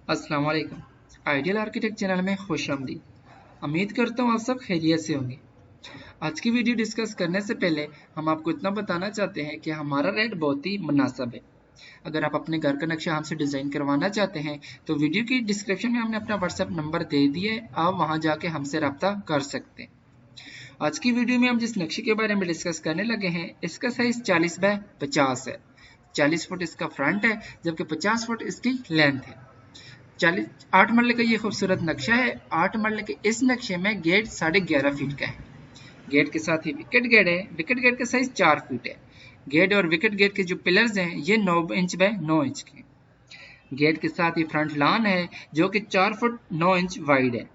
अस्सलाम वालेकुम। Ideal architect channel में खुश आमदीद। उम्मीद करता हूँ आप सब खैरियत से होंगे। आज की वीडियो डिस्कस करने से पहले हम आपको इतना बताना चाहते हैं कि हमारा रेट बहुत ही मुनासिब है। अगर आप अपने घर का नक्शा हमसे डिज़ाइन करवाना चाहते हैं तो वीडियो की डिस्क्रिप्शन में हमने अपना व्हाट्सएप नंबर दे दिया है, आप वहां जाके हमसे रब्ता कर सकते हैं। आज की वीडियो में हम जिस नक्शे के बारे में डिस्कस करने लगे हैं इसका साइज 40 बाय 50 है। 40 फुट इसका फ्रंट है जबकि 50 फुट इसकी लेंथ है। 8 मरले का ये खूबसूरत नक्शा है। 8 मरले के इस नक्शे में गेट 11.5 फीट का है। गेट के साथ ही विकेट गेट है। विकेट गेट का साइज 4 फीट है। गेट और विकेट गेट के जो पिलर्स हैं ये 9 इंच बाय 9 इंच के। गेट के साथ ही फ्रंट लॉन है जो कि 4 फुट 9 इंच वाइड है,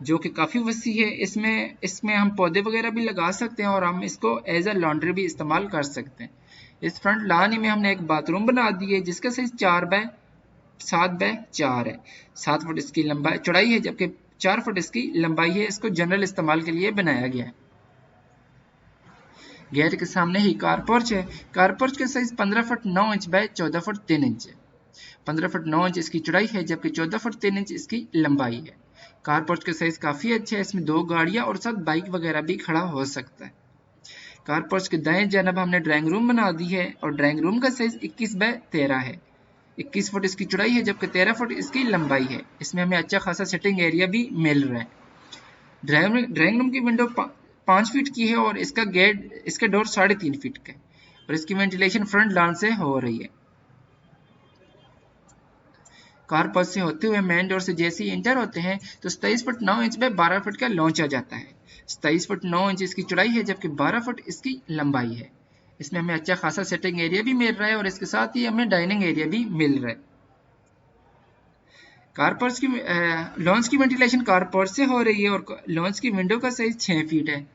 जो कि काफ़ी वसी है। इसमें हम पौधे वगैरह भी लगा सकते हैं और हम इसको एज अ लॉन्ड्री भी इस्तेमाल कर सकते हैं। इस फ्रंट लॉन ही में हमने एक बाथरूम बना दी है जिसका साइज 4 बाय 7 बाय 4 है। 7 फुट इसकी लंबाई चौड़ाई है जबकि 4 फुट इसकी लंबाई है। इसको जनरल इस्तेमाल के लिए बनाया गया है। गेट के सामने ही कारपोर्च है। कारपोर्च का size 15 foot 9 inch by 14 foot 3 inch है। 15 फुट 9 इंच इसकी चौड़ाई है जबकि 14 फुट 3 इंच इसकी लंबाई है। कारपोर्च का साइज काफी अच्छा है। इसमें 2 गाड़ियां और साथ बाइक वगैरह भी खड़ा हो सकता है। कारपोर्च के दाएं जानब हमने ड्राइंग रूम बना दी है और ड्राइंग रूम का साइज 21 बाय 13 है। 21 फुट इसकी चौड़ाई है जबकि 13 फुट इसकी लंबाई है। इसमें हमें अच्छा खासा सिटिंग एरिया भी मिल रहा है। ड्राइंग रूम की विंडो 5 फीट की है और इसका डोर 3.5 फीट का है और इसकी वेंटिलेशन फ्रंट लॉन से हो रही है। कार पास से होते हुए मेन डोर से जैसे ही इंटर होते हैं तो 27 फुट 9 इंच में 12 फुट का लॉन्च आ जाता है। 27 फुट 9 इंच इसकी चौड़ाई है जबकि 12 फुट इसकी लंबाई है। इसमें हमें अच्छा खासा सिटिंग एरिया भी मिल रहा है और इसके साथ ही हमें डाइनिंग एरिया भी मिल रहा है। कारपोर्च की लॉन्च की वेंटिलेशन कारपोर्च से हो रही है और लॉन्च की विंडो का साइज 6 फीट है।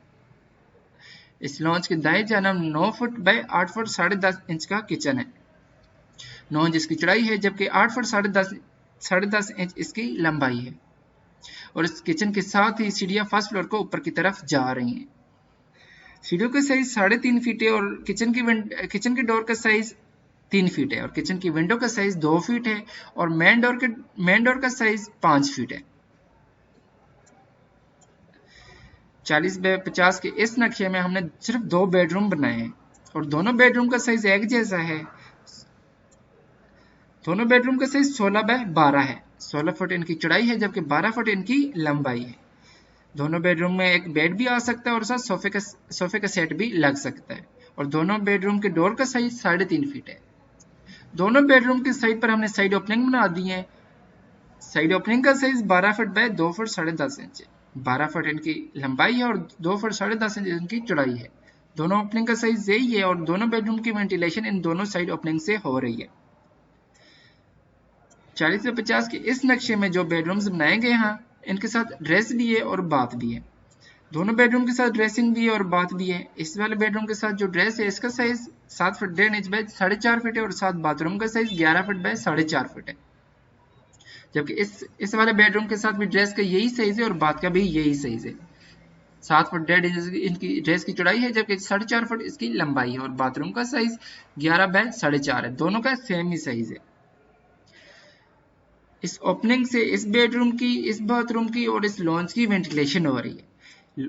इस लॉन्च के दाएं जानब 9 फुट बाय 8 फुट 10.5 इंच का किचन है। 9 इंच इसकी चौड़ाई है जबकि 8 फुट 10.5 इंच इसकी लंबाई है और इस किचन के साथ ही सीढ़ियां फर्स्ट फ्लोर को ऊपर की तरफ जा रही हैं। सीढ़ियों का साइज 3.5 फीट है और किचन के डोर का साइज 3 फीट है और किचन की विंडो का साइज 2 फीट है और मेन डोर का साइज 5 फीट है। 40 बाय 50 के इस नक्शे में हमने सिर्फ 2 बेडरूम बनाए हैं और दोनों बेडरूम का साइज एक जैसा है। दोनों बेडरूम का साइज 16 बाय 12 है। 16 फुट इनकी चौड़ाई है जबकि 12 फुट इनकी लंबाई है। दोनों बेडरूम में एक बेड भी आ सकता है और साथ सोफे का सेट भी लग सकता है और दोनों बेडरूम के डोर का साइज 3.5 फीट है। दोनों बेडरूम की साइड पर हमने साइड ओपनिंग बना दी है। साइड ओपनिंग का size 12 foot by 2 foot 10.5 inch है। 12 फुट इनकी लंबाई है और 2 फुट 10.5 इंच इनकी चौड़ाई है। दोनों ओपनिंग का साइज यही है और दोनों बेडरूम की वेंटिलेशन इन दोनों साइड ओपनिंग से हो रही है। 40 से 50 के इस नक्शे में जो बेडरूम्स बनाए गए हैं इनके साथ ड्रेस भी है और बाथ भी है। दोनों बेडरूम के साथ ड्रेसिंग भी है और बाथ भी है। इस वाले बेडरूम के साथ जो ड्रेस है इसका size 7 foot 1.5 inch by 4.5 feet है और साथ बाथरूम का साइज 11 फुट बाय 4.5 फीट है। जबकि इस वाले बेडरूम के साथ भी ड्रेस का यही साइज है और बाथ का भी यही साइज है। 7 फुट 1.5 इंच इनकी ड्रेस की चौड़ाई है जबकि 4.5 फुट इसकी लंबाई है और बाथरूम का साइज 11 बाय 4.5 है। दोनों का सेम ही साइज है। इस ओपनिंग से इस बेडरूम की, इस बाथरूम की और इस लॉन्च की वेंटिलेशन हो रही है।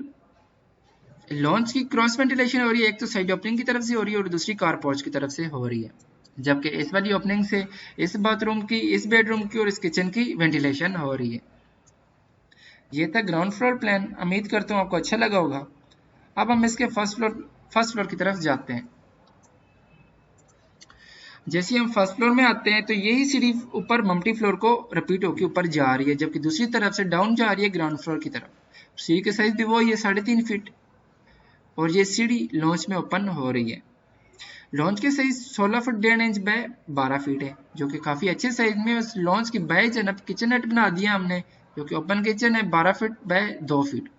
लॉन्च की क्रॉस वेंटिलेशन हो रही है, एक तो साइड ओपनिंग की तरफ से हो रही है और दूसरी कार पोर्च की तरफ से हो रही है। जबकि इस वाली ओपनिंग से इस बाथरूम की, इस बेडरूम की और इस किचन की वेंटिलेशन हो रही है। ये था ग्राउंड फ्लोर प्लान। उम्मीद करता हूँ आपको अच्छा लगा होगा। अब हम इसके फर्स्ट फ्लोर की तरफ जाते हैं। जैसे हम फर्स्ट फ्लोर में आते हैं तो यही सीढ़ी ऊपर मल्टी फ्लोर को रिपीट होकर ऊपर जा रही है जबकि दूसरी तरफ से डाउन जा रही है ग्राउंड फ्लोर की तरफ। सीढ़ी के साइज भी वो ये 3.5 फीट और ये सीढ़ी लॉन्च में ओपन हो रही है। लॉन्च के size 16 foot 1.5 inch by 12 feet है जो कि काफी अच्छे साइज में। उस लॉन्च की बाएं जानब किचन नेट बना दिया हमने जो कि ओपन किचन है 12 feet by 2 feet.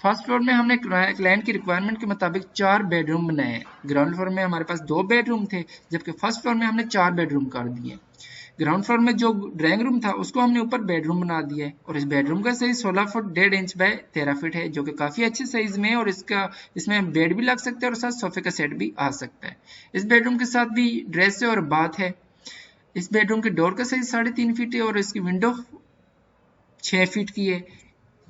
First floor में हमने क्लाइंट की रिक्वायरमेंट के मुताबिक 4 बेडरूम बनाए हैं। ग्राउंड फ्लोर में हमारे पास 2 बेडरूम थे जबकि फर्स्ट फ्लोर में हमने 4 बेडरूम कर दिए। ग्राउंड फ्लोर में जो ड्राइंग रूम था उसको हमने ऊपर बेडरूम बना दिया है और इस बेडरूम का size 16 foot 1.5 inch by 13 feet है जो कि काफी अच्छे साइज में है और इसमें बेड भी लग सकता है और साथ सोफे का सेट भी आ सकता है। इस बेडरूम के साथ भी ड्रेस है और बाथ है। इस बेडरूम के डोर का साइज 3.5 फीट है और इसकी विंडो 6 फीट की है।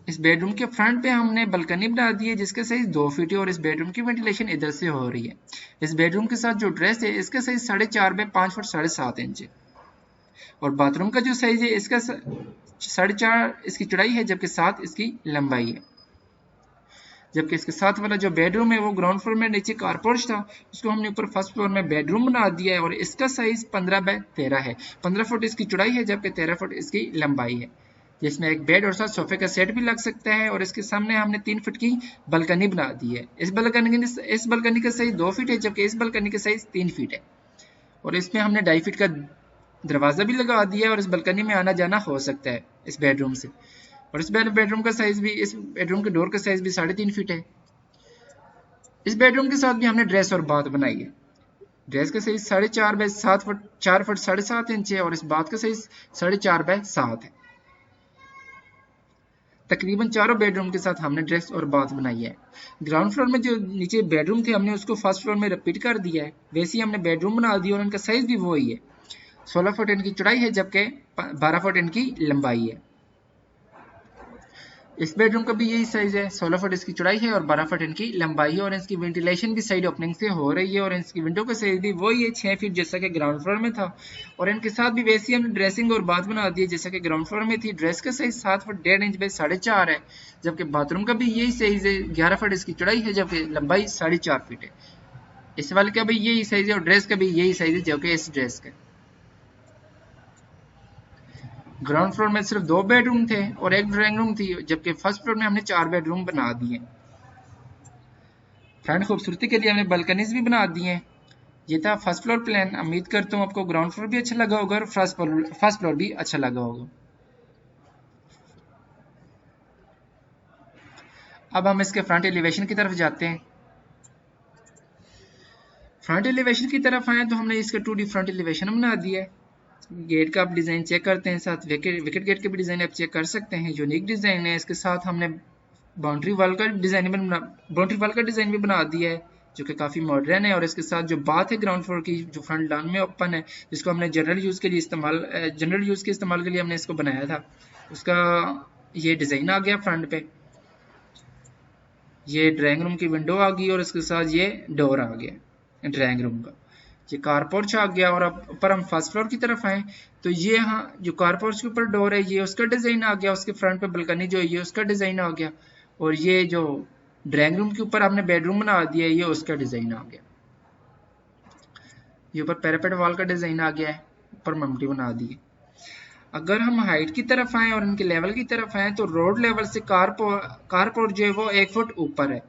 इस बेडरूम के फ्रंट पे हमने बालकनी बना दी है जिसका साइज 2 फीट है और इस बेडरूम की वेंटिलेशन इधर से हो रही है। इस बेडरूम के साथ जो ड्रेस है इसका साइज 4.5 बाय 5 फुट 7.5 इंच है और बाथरूम का जो साइज है इसका 4.5 इसकी चौड़ाई है जबकि 7 इसकी लंबाई है। जबकि इसके साथ वाला जो बेडरूम है वो ग्राउंड फ्लोर में नीचे कारपोर्च था, उसको हमने ऊपर फर्स्ट फ्लोर में बेडरूम बना दिया है और इसका साइज 15 बाय 13 है। 15 फुट इसकी चौड़ाई है जबकि 13 फुट इसकी लंबाई है, जिसमें एक बेड और साथ सोफे का सेट भी लग सकता है और इसके सामने हमने 3 फुट की बालकनी बना दी है। इस बालकनी का साइज 2 फीट है जबकि इस बालकनी का साइज 3 फीट है और इसमें हमने 2.5 फीट का दरवाजा भी लगा दिया है और इस बालकनी में आना जाना हो सकता है इस बेडरूम से। और इस बेडरूम का साइज भी, इस बेडरूम के डोर का साइज भी 3.5 फीट है। इस बेडरूम के साथ भी हमने ड्रेस और बाथ बनाई है। ड्रेस का size 4.5 by 7 foot 4 foot 7.5 inch है और इस बाथ का साइज 4.5 बाय 7 है। तकरीबन चारों बेडरूम के साथ हमने ड्रेस और बाथ बनाई है। ग्राउंड फ्लोर में जो नीचे बेडरूम थे हमने उसको फर्स्ट फ्लोर में रिपीट कर दिया है, वैसे ही हमने बेडरूम बना दिया और इनका साइज भी वही है। 16 फुट इनकी चौड़ाई है जबकि 12 फुट इनकी लंबाई है। इस बेडरूम का भी यही साइज है, 16 फुट इसकी चौड़ाई है और 12 फुट इनकी लंबाई है और इसकी वेंटिलेशन भी साइड ओपनिंग से हो रही है और इसकी विंडो का साइज भी वही है 6 फीट जैसा कि ग्राउंड फ्लोर में था और इनके साथ भी वैसे ही हमने ड्रेसिंग और बाथ बना दी है जैसा कि ग्राउंड फ्लोर में थी। ड्रेस का साइज 7 फुट 1.5 इंच बाय 4.5 है जबकि बाथरूम का भी यही साइज है, 11 फुट इसकी चौड़ाई है जबकि लंबाई 4.5 फीट है। इस वाले का भी यही साइज है और ड्रेस का भी यही साइज है जो कि इस ड्रेस का। ग्राउंड फ्लोर में सिर्फ 2 बेडरूम थे और एक ड्राइंग रूम थी जबकि फर्स्ट फ्लोर में हमने 4 बेडरूम बना दिए। फ्रंट खूबसूरती के लिए हमने बालकनीज भी बना दी हैं। ये था फर्स्ट फ्लोर प्लान। उम्मीद करता हूँ आपको ग्राउंड फ्लोर भी अच्छा लगा होगा और फर्स्ट फ्लोर भी अच्छा लगा होगा। अब हम इसके फ्रंट एलिवेशन की तरफ जाते हैं। फ्रंट एलिवेशन की तरफ आए तो हमने इसका 2D फ्रंट एलिवेशन बना दिया है। गेट का आप डिज़ाइन चेक करते हैं, साथ विकेट गेट के भी डिज़ाइन आप चेक कर सकते हैं, यूनिक डिज़ाइन है। इसके साथ हमने बाउंड्री वाल का डिज़ाइन भी बना दिया है जो कि काफ़ी मॉडर्न है और इसके साथ जो बात है ग्राउंड फ्लोर की जो फ्रंट लॉन में ओपन है जिसको हमने जनरल यूज़ के इस्तेमाल के लिए हमने इसको बनाया था, उसका ये डिज़ाइन आ गया फ्रंट पे। ये ड्राइंग रूम की विंडो आ गई और इसके साथ ये डोर आ गया ड्राइंग रूम का। ये कारपोर्च आ गया और अब ऊपर हम फर्स्ट फ्लोर की तरफ आए तो ये यहाँ जो कारपोर्च के ऊपर डोर है ये उसका डिज़ाइन आ गया, उसके फ्रंट पे बालकनी जो है ये उसका डिज़ाइन आ गया और ये जो ड्राइंग रूम के ऊपर हमने बेडरूम बना दिया है ये उसका डिज़ाइन आ गया। ये ऊपर पैरापेट वॉल का डिज़ाइन आ गया है, ऊपर ममटी बना दी है। अगर हम हाइट की तरफ आए और इनके लेवल की तरफ आए तो रोड लेवल से कारपोर्ट जो है वो 1 फुट ऊपर है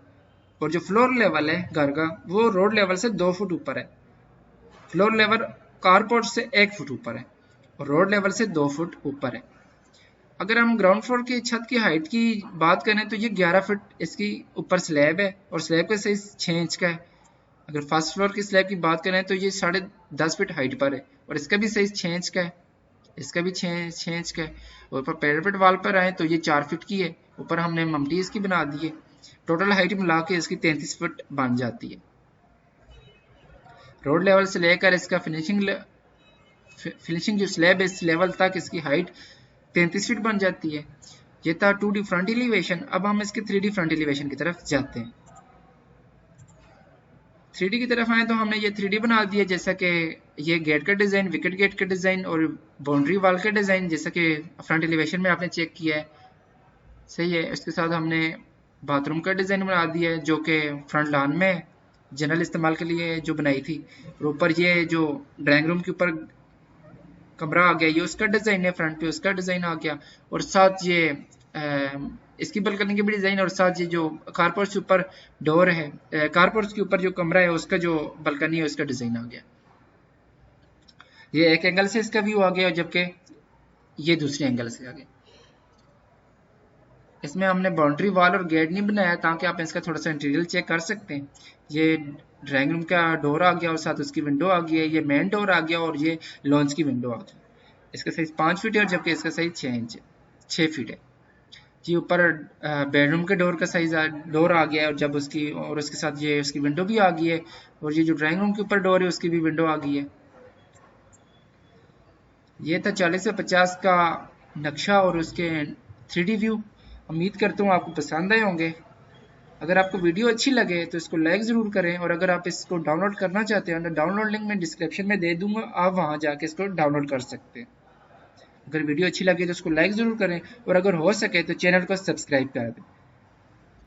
और जो फ्लोर लेवल है घर का वो रोड लेवल से 2 फुट ऊपर है। फ्लोर लेवल कारपोर्ट से 1 फुट ऊपर है और रोड लेवल से 2 फुट ऊपर है। अगर हम ग्राउंड फ्लोर की छत की हाइट की बात करें तो ये 11 फुट इसकी ऊपर स्लैब है और स्लैब का साइज 6 इंच का है। अगर फर्स्ट फ्लोर की स्लैब की बात करें तो ये 10.5 फीट हाइट पर है और इसका भी साइज 6 इंच का है, इसका भी 6 इंच का है। और ऊपर पैरापेट वाल पर आए तो ये 4 फीट की है, ऊपर हमने ममटी इसकी बना दी है। टोटल हाइट मिला के इसकी 33 फुट बन जाती है। रोड लेवल से लेकर इसका फिनिशिंग जो स्लैब है इस लेवल तक इसकी हाइट 33 फीट बन जाती है। ये था 2D फ्रंट एलिवेशन। अब हम इसके 3D फ्रंट एलिवेशन की तरफ जाते हैं। 3D की तरफ आए तो हमने ये 3D बना दिया जैसा कि ये गेट का डिज़ाइन, विकेट गेट का डिज़ाइन और बाउंड्री वाल का डिज़ाइन जैसा कि फ्रंट एलिवेशन में आपने चेक किया है, सही है। इसके साथ हमने बाथरूम का डिज़ाइन बना दिया है जो कि फ्रंट लॉन में जनरल इस्तेमाल के लिए जो बनाई थी और ऊपर ये जो ड्राइंग रूम के ऊपर कमरा आ गया ये उसका डिज़ाइन है, फ्रंट पे उसका डिज़ाइन आ गया और साथ ये इसकी बालकनी की भी डिज़ाइन और साथ ये जो कारपोर्च के ऊपर डोर है, कारपोर्च के ऊपर जो कमरा है उसका जो बालकनी है उसका डिज़ाइन आ गया। ये एक एंगल से इसका व्यू आ गया जबकि ये दूसरे एंगल से आ गया। इसमें हमने बाउंड्री वाल और गेट नहीं बनाया ताकि आप इसका थोड़ा सा इंटीरियर चेक कर सकते हैं। ये ड्राइंग रूम का डोर आ गया और साथ उसकी विंडो आ गई है, ये मेन डोर आ गया और ये लॉन्च की विंडो आ गई। इसका साइज 5 फीट है और जबकि इसका साइज 6 फीट है। जी ऊपर बेडरूम के डोर का साइज डोर आ गया है और जब उसकी और उसके साथ ये उसकी विंडो भी आ गई है और ये जो ड्राइंग रूम के ऊपर डोर है उसकी भी विंडो आ गई है। ये था 40 से 50 का नक्शा और उसके 3D व्यू। उम्मीद करता हूँ आपको पसंद आए होंगे। अगर आपको वीडियो अच्छी लगे तो इसको लाइक ज़रूर करें, और अगर आप इसको डाउनलोड करना चाहते हैं तो डाउनलोड लिंक मैं डिस्क्रिप्शन में दे दूंगा, आप वहां जाके इसको डाउनलोड कर सकते हैं। अगर वीडियो अच्छी लगे तो इसको लाइक ज़रूर करें, और अगर हो सके तो चैनल को सब्सक्राइब कर दें।